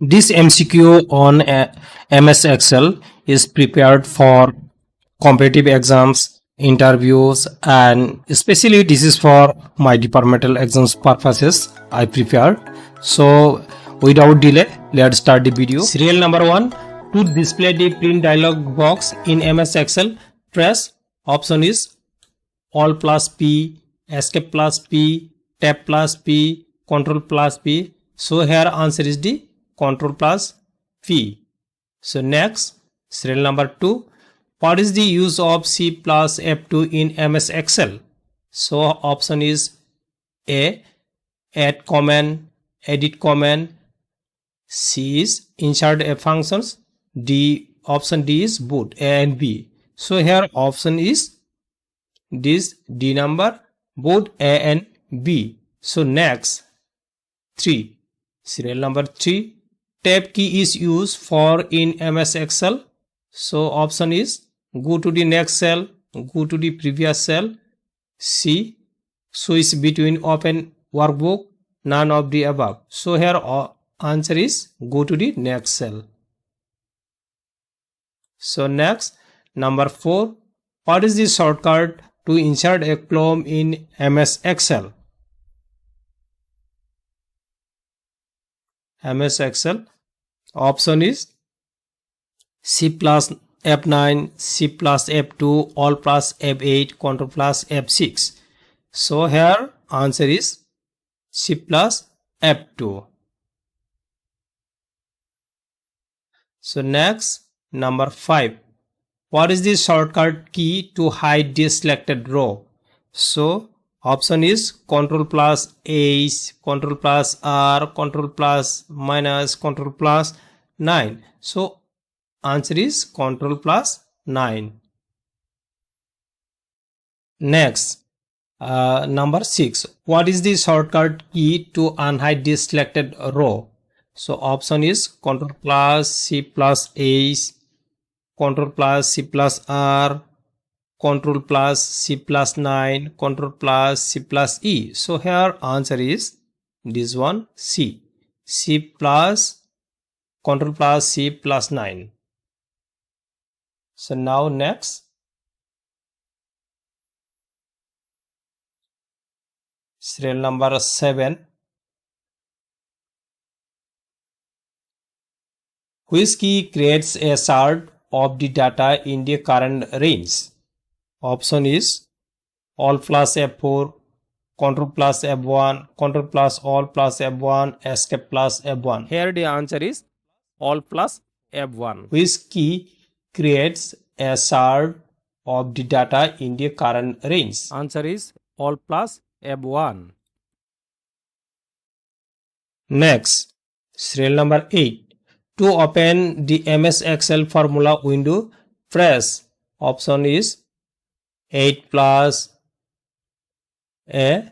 This MCQ on MS Excel is prepared for competitive exams, interviews, and especially this is for my departmental exams purposes I prepared. So without delay, let's start the video. Serial number 1. To display the print dialog box in MS Excel, press option is Alt plus P, Escape plus P, Tab plus P, Control plus P. So here answer is the Control plus P. So next, serial number 2. What is the use of C plus F2 in MS Excel? So option is A, add comment, edit comment. C is insert a functions. D, option D is both A and B. So here option is this D number, both A and B. So next, 3. Serial number 3. Tab key is used for in MS Excel. So option is go to the next cell, go to the previous cell. C, switch between open workbook, none of the above. So here answer is go to the next cell. So next, number 4. What is the shortcut to insert a column in MS Excel? MS Excel, option is C plus F9, C plus F2, Alt plus F8, Control plus F6. So here answer is C plus F2. So next, number 5. What is the shortcut key to hide the selected row? So option is Control plus H, Control plus R, Control plus minus, Control plus 9. So answer is Control plus 9. Next, number 6. What is the shortcut key to unhide the selected row? So option is Control plus C plus H, Control plus C plus R, Control plus C plus 9, Control plus C plus E. So here answer is this one, C. C plus Control plus C plus 9. So now next, serial number 7. Which key creates a sort of the data in the current range? Option is Alt plus F4, Control plus F1, Control plus Alt plus F1, Escape plus F1. Here the answer is Alt plus F1. Which key creates a sort of the data in the current range? Answer is Alt plus F1. Next, serial number 8. To open the MS Excel formula window, press option is 8 plus A,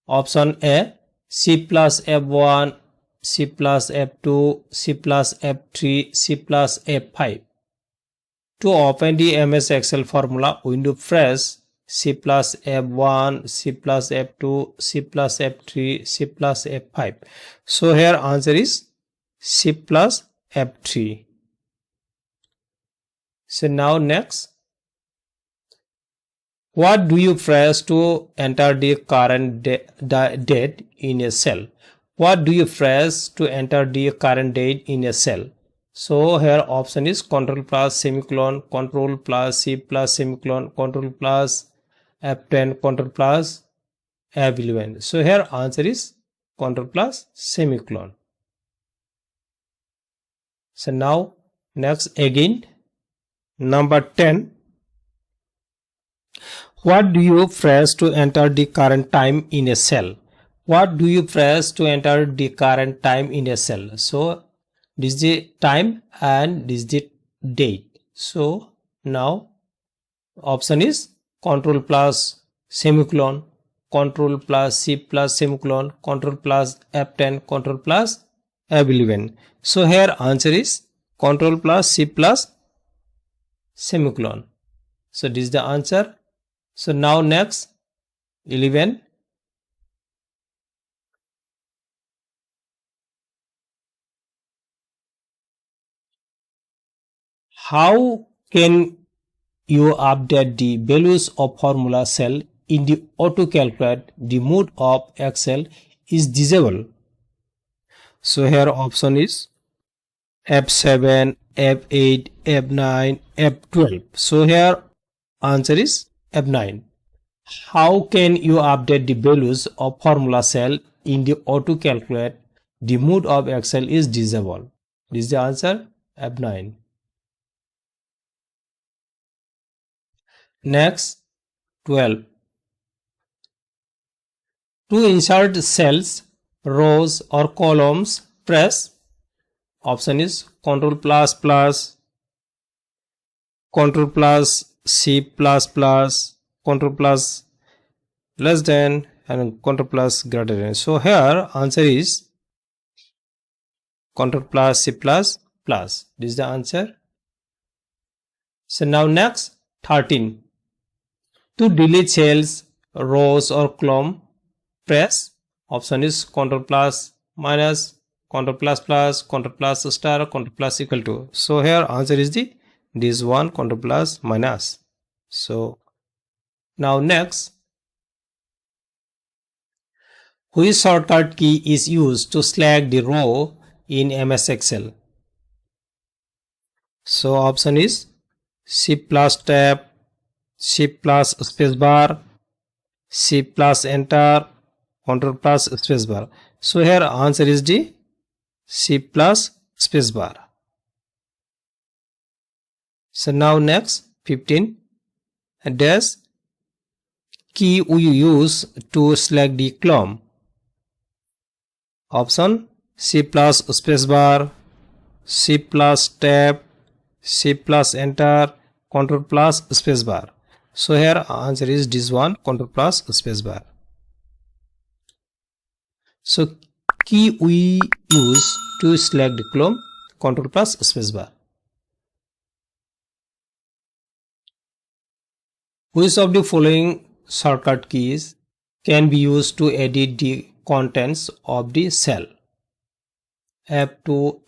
option A, C plus F1, C plus F2, C plus F3, C plus F5. To open the MS Excel formula window, press C plus F1, C plus F2, C plus F3, C plus F5. So here answer is C plus F3. So now next, what do you press to enter the current date in a cell? What do you press to enter the current date in a cell? So here option is Control plus semicolon, Control plus C plus semicolon, Control plus F10, Control plus F11. So here answer is Control plus semicolon. So now next again, number 10. What do you press to enter the current time in a cell? What do you press to enter the current time in a cell? So this is the time and this is the date. So now option is Control plus semicolon, Control plus C plus semicolon, Control plus F10, Control plus F11. So here answer is Control plus C plus semicolon. So this is the answer. So now next 11. How can you update the values of formula cell in the auto calculate? The mode of Excel is disabled. So here option is F7, F8, F9, F12. So here answer is F9. How can you update the values of formula cell in the auto calculate? The mode of Excel is disabled. This is the answer, F9. Next, 12. To insert cells, rows or columns, press option is Ctrl plus plus, Ctrl plus Shift plus plus, Ctrl plus less than, and Ctrl plus greater than. So here answer is Ctrl plus Shift plus plus. This is the answer. So now next 13. To delete cells, rows or column, press option is Ctrl plus minus, Ctrl plus plus, Ctrl plus star, Ctrl plus equal to. So here answer is this one, Ctrl plus minus. So now next, which shortcut key is used to select the row in MS Excel? So option is Shift plus tab, Shift plus spacebar, Shift plus enter, Ctrl plus spacebar. So here answer is the Shift plus spacebar. So now next 15, dash key we use to select the column. Option Shift plus spacebar, Shift plus tab, Shift plus enter, Ctrl plus spacebar. So here answer is this one, Ctrl plus spacebar. So key we use to select the column, Ctrl plus spacebar. Which of the following shortcut keys can be used to edit the contents of the cell? F2,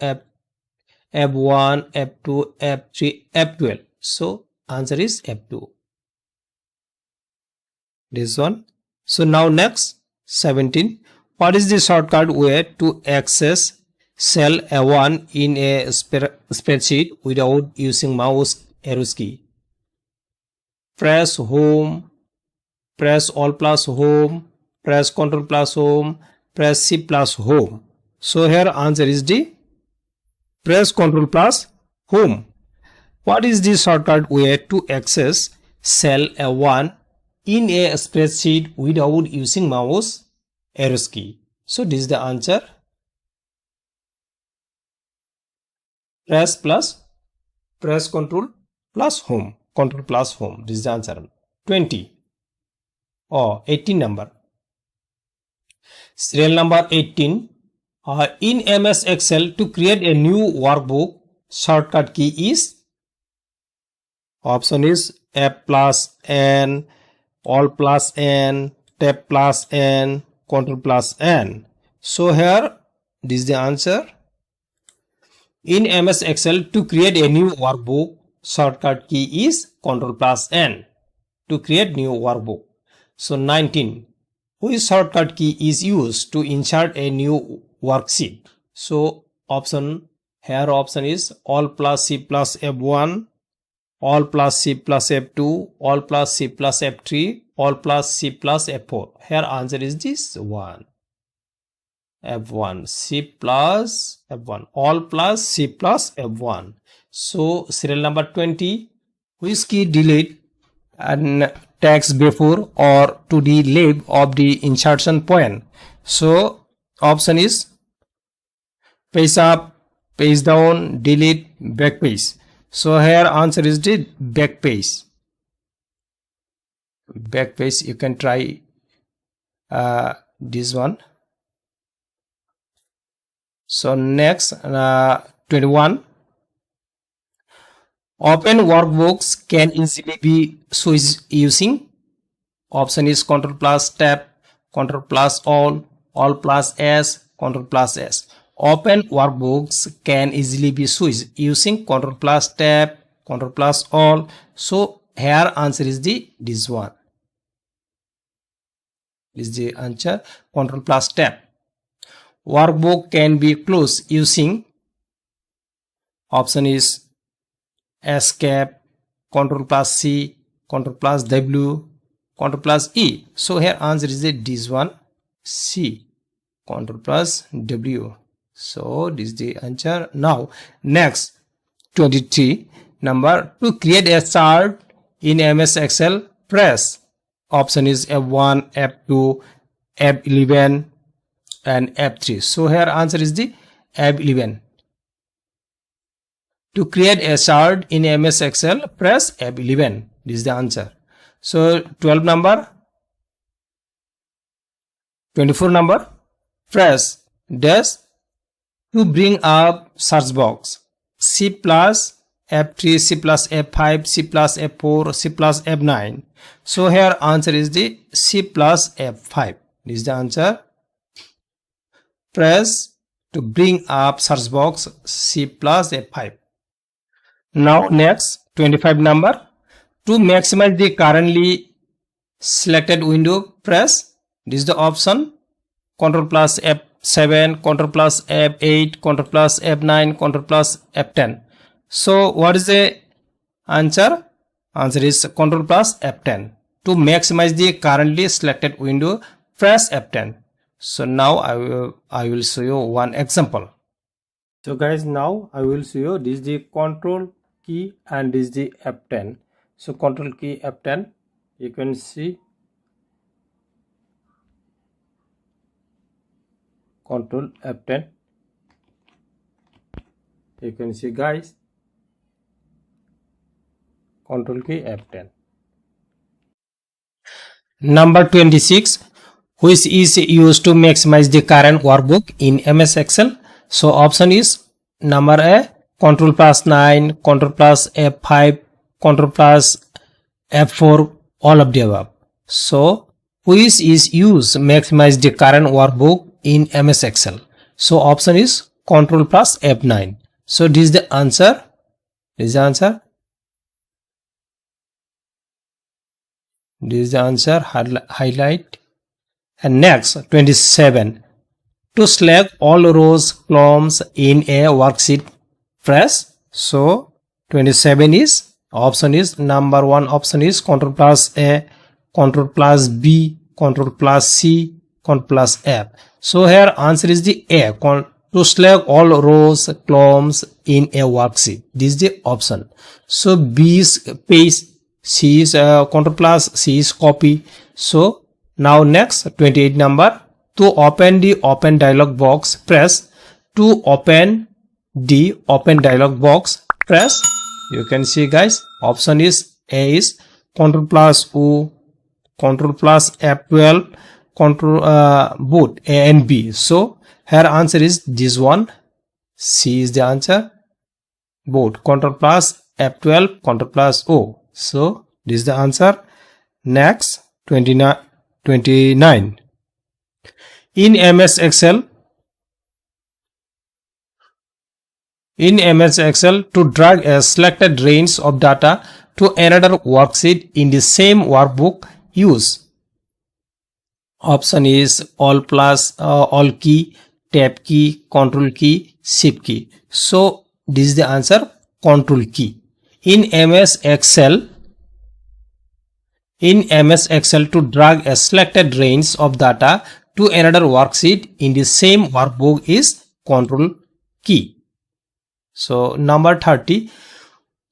F1, F2, F3, F12. So answer is F2. This one. So now next 17. What is the shortcut way to access cell A1 in a spreadsheet without using mouse arrow key? Press home, press all plus home, press Ctrl plus home, press Shift plus home. So here answer is D. Press Ctrl plus home. What is the shortcut way to access cell A1 in a spreadsheet without using mouse arrow key? So this is the answer. Press Ctrl plus home. Ctrl plus home. This is the answer. 20 or 18 number. Serial number 18. In MS Excel, to create a new workbook, shortcut key is option is F plus N, All plus N, Tab plus N, Ctrl plus N. So here this is the answer. In MS Excel, to create a new workbook, shortcut key is Ctrl plus N to create new workbook. So 19. Which shortcut key is used to insert a new worksheet? So option is All plus C plus F1, All plus C plus F2, All plus C plus F3, All plus C plus F4. Here answer is this one. F1, C plus F1, All plus C plus F1. So serial number 20. Which key delete and text before or to the left of the insertion point? So option is page up, page down, delete, back page. So here answer is the back page. Back page, you can try this one. So next 21. Open workbooks can easily be switched using option is Ctrl plus Tab, Ctrl plus All plus S, Ctrl plus S. Open workbooks can easily be switched using Ctrl plus Tab, Control plus all. So here answer is this one. This is the answer. Control plus tab. Workbook can be closed using option is escape, Control plus C, Control plus W, Control plus E. So here answer is this one, C, Control plus W. So this is the answer. Now next 23 number, to create a chart in MS Excel, press option is F1, F2, F11 and F3. So here answer is the F11. To create a chart in MS Excel, press F11. This is the answer. So 12 number, 24 number, press dash to bring up search box. C plus F3, C plus F5, C plus F4, C plus F9. So here answer is the C plus F5. This is the answer. Press to bring up search box C plus F5. Now next 25 number, to maximize the currently selected window, press this is the option, Control plus F7, Control plus F8, Control plus F9, Control plus F10. So what is the answer? Answer is Control plus F10. To maximize the currently selected window, press F10. So now I will show you one example. So guys, now I will show you this is the Control key and this is the F10. So Control key F10, you can see Control F10. You can see guys, Control key F10. Number 26, which is used to maximize the current workbook in MS Excel. So option is number A, Control plus 9, Control plus F5, Control plus F4, all of the above. So which is used to maximize the current workbook in MS Excel. So option is Control plus F9. So this is the answer. This is the answer. This is the answer. Highlight. And next 27. To select all rows, columns in a worksheet, press. So 27 is option is number 1 option is Control plus A, Control plus B, Control plus C, Control plus F. So here answer is the A, to select all rows, columns in a worksheet. This is the option. So B is paste, C is Control plus C is copy. So now next 28 number, to open the open dialog box, press. To open the open dialog box, press. You can see guys, option is A is Control plus O, Control plus F12, Control both A and B. So here answer is this one, C is the answer, both Control plus F12, Control plus O. So this is the answer. Next 29. In MS Excel, to drag a selected range of data to another worksheet in the same workbook, use option is all plus all key, tab key, Control key, shift key. So this is the answer, Control key. In MS Excel, to drag a selected range of data to another worksheet in the same workbook is Control key. So number 30,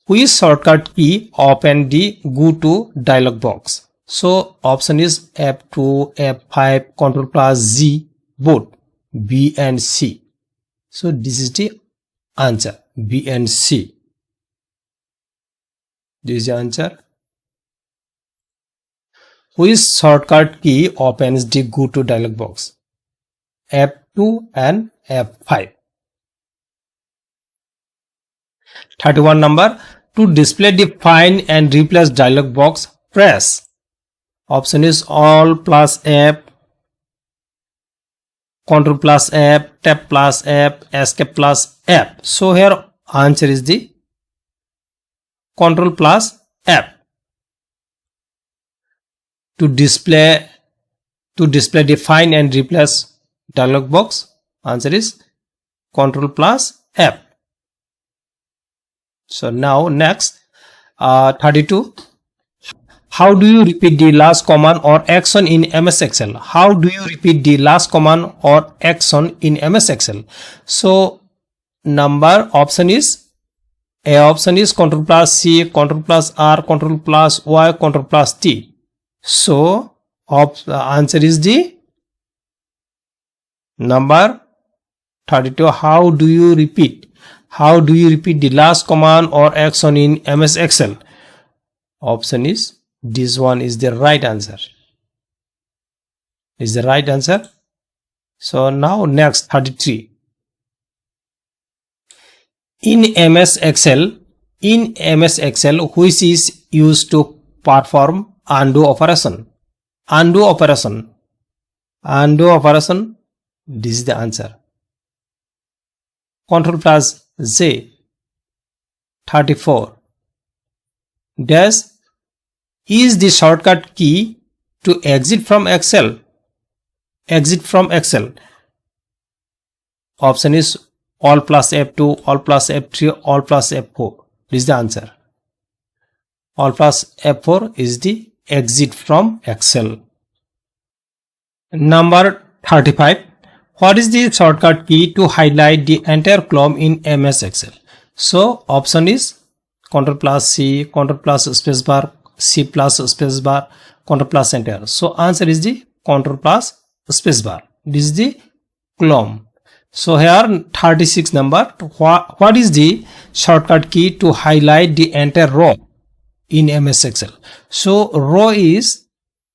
which shortcut key open the go to dialog box? So option is F2, F5, Control plus Z, both B and C. So this is the answer, B and C. This is the answer. Which shortcut key opens the go to dialog box? F2 and F5. 31 number, to display the find and replace dialog box, press. Option is all plus F, Control plus F, tab plus F, escape plus F. So here answer is the Control plus F to display define and replace dialog box. Answer is Control plus F. So now next 32. How do you repeat the last command or action in MS Excel? How do you repeat the last command or action in MS Excel? So number option is A option is Control plus C, Control plus R, Control plus Y, Control plus T. So answer is the number 32. How do you repeat? How do you repeat the last command or action in MS Excel? Option is this one is the right answer. Is the right answer. So now next 33. In MS Excel, which is used to perform undo operation. Undo operation. This is the answer. Control plus J. 34. Dash is the shortcut key to exit from Excel. Exit from Excel. Option is All plus F2, All plus F3, All plus F4. This is the answer. All plus F4 is the exit from Excel. Number 35. What is the shortcut key to highlight the entire column in MS Excel? So option is Control plus C, Control plus spacebar, C plus spacebar, Control plus enter. So answer is the Control plus spacebar. This is the column. So here 36 number. What is the shortcut key to highlight the entire row in MS Excel? So row is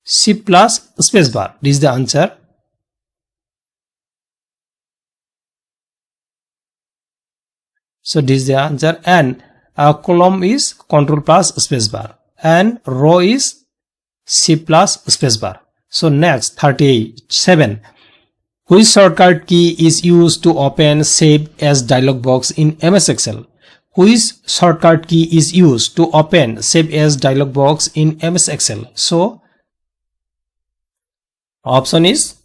C plus spacebar. This is the answer. So this is the answer. And column is Control plus spacebar and row is C plus spacebar. So next 37. Which shortcut key is used to open Save as dialog box in MS Excel? Which shortcut key is used to open Save as dialog box in MS Excel? So option is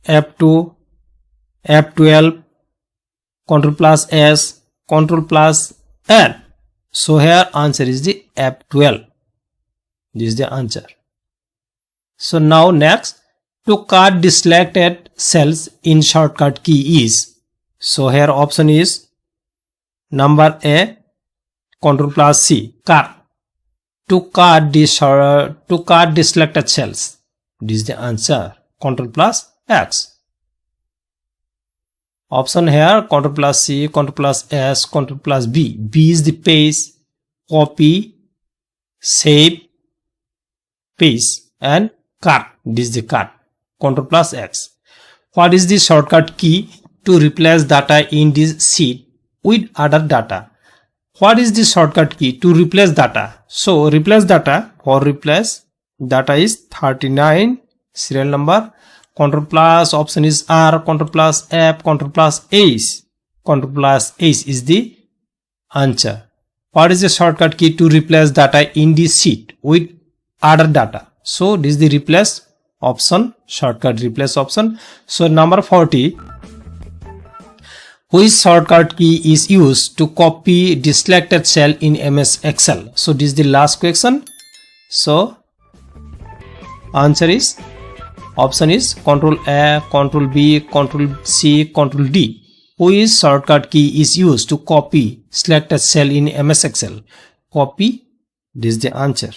F2, F12, Control plus S, Control plus N. So here answer is the F12. This is the answer. So now next, to cut the selected cells in shortcut key is. So here option is number A, Control plus C, cut. To cut the selected cells. This is the answer. Control plus X. Option here Control plus C, Control plus S, Control plus B. B is the paste, copy, save, paste and cut. This is the cut. Control plus X. What is the shortcut key to replace data in this sheet with other data? What is the shortcut key to replace data? So replace data, for replace data is 39 serial number. Control plus option is R, Control plus F, Control plus H. Control plus H is the answer. What is the shortcut key to replace data in this sheet with other data? So this is the replace option, shortcut replace option. So number 40. Which shortcut key is used to copy the selected cell in MS Excel? So this is the last question. So answer is option is Control A, Control B, Control C, Control D. Which shortcut key is used to copy selected cell in MS Excel? Copy. This is the answer.